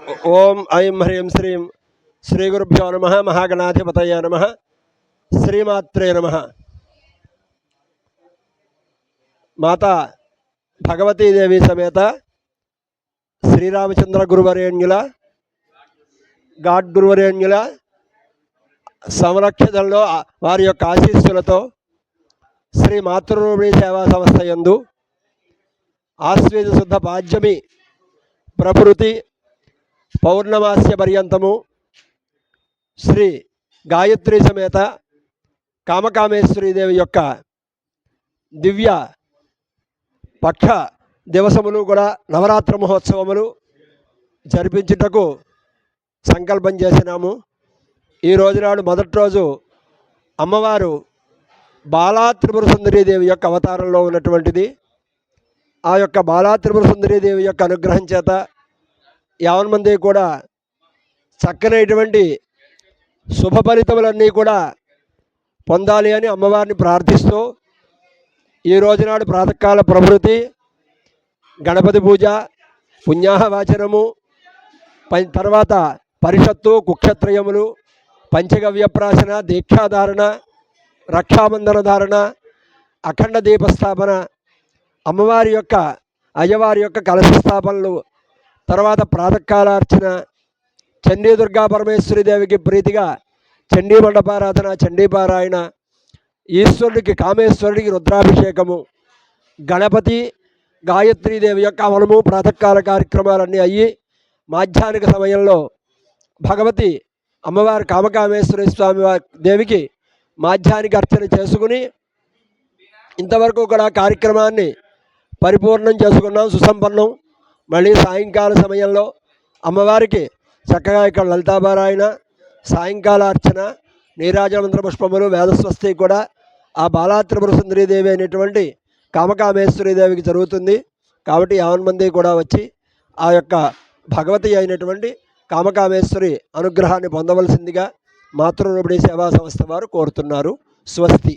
ఓం ఐం హ్రీం శ్రీం శ్రీ గురుభ్యో నమః మహాగణాధిపతయ నమః శ్రీమాత్రే నమః. మాతా భగవతీదేవి సమేత శ్రీరామచంద్ర గురువరేణ్యుల గాడ్ గురువరేణ్యుల సంరక్షణలో వారి యొక్క ఆశీస్సులతో శ్రీ మాతృరూపిణి సేవా సంస్థ యందు ఆశ్వేజ శుద్ధ పాడ్యమి ప్రభృతి పౌర్ణమాస్య పర్యంతము శ్రీ గాయత్రి సమేత కామకామేశ్వరీదేవి యొక్క దివ్య పక్ష దివసములు కూడా నవరాత్రి మహోత్సవములు జరిపించుటకు సంకల్పం చేసినాము. ఈ రోజు నాడు మొదటి రోజు అమ్మవారు బాలా త్రిపుర సుందరీదేవి యొక్క అవతారంలో ఉన్నటువంటిది. ఆ యొక్క బాలా త్రిపుర సుందరీదేవి యొక్క అనుగ్రహం చేత యావన్ మంది కూడా చక్కనైనటువంటి శుభ ఫలితములన్నీ కూడా పొందాలి అని అమ్మవారిని ప్రార్థిస్తూ ఈ రోజునాడు ప్రాతకాల ప్రభృతి, గణపతి పూజ, పుణ్యాహవాచనము, తర్వాత పరిషత్తు, కుక్షత్రయములు, పంచగవ్యప్రాశన, దీక్షాధారణ, రక్షాబంధన ధారణ, అఖండ దీపస్థాపన, అమ్మవారి యొక్క అయ్యవారి యొక్క కలశ స్థాపనలు, తర్వాత ప్రాతకాలార్చన, చండీ దుర్గా పరమేశ్వరి దేవికి ప్రీతిగా చండీ మండపారాధన, చండీపారాయణ, ఈశ్వరుడికి కామేశ్వరుడికి రుద్రాభిషేకము, గణపతి గాయత్రీదేవి యొక్క అవనము ప్రాతకాల కార్యక్రమాలన్నీ అయ్యి మాధ్యాహ్నిక సమయంలో భగవతి అమ్మవారి కామకామేశ్వరి స్వామి దేవికి మాధ్యాహ్నిక అర్చన చేసుకుని ఇంతవరకు కూడా కార్యక్రమాన్ని పరిపూర్ణం చేసుకున్నాం, సుసంపన్నం. మళ్ళీ సాయంకాల సమయంలో అమ్మవారికి చక్కగా ఇక్కడ లలితాపారాయణ, సాయంకాల అర్చన, నీరాజమంత్ర పుష్పములు, వేదస్వస్తి కూడా ఆ బాలా త్రిపుర సుందరీదేవి అయినటువంటి కామకామేశ్వరీదేవికి జరుగుతుంది. కాబట్టి యావన్ మంది కూడా వచ్చి ఆ యొక్క భగవతి అయినటువంటి కామకామేశ్వరి అనుగ్రహాన్ని పొందవలసిందిగా మాతృరూపిణి సేవా సంస్థ వారు కోరుతున్నారు. స్వస్తి.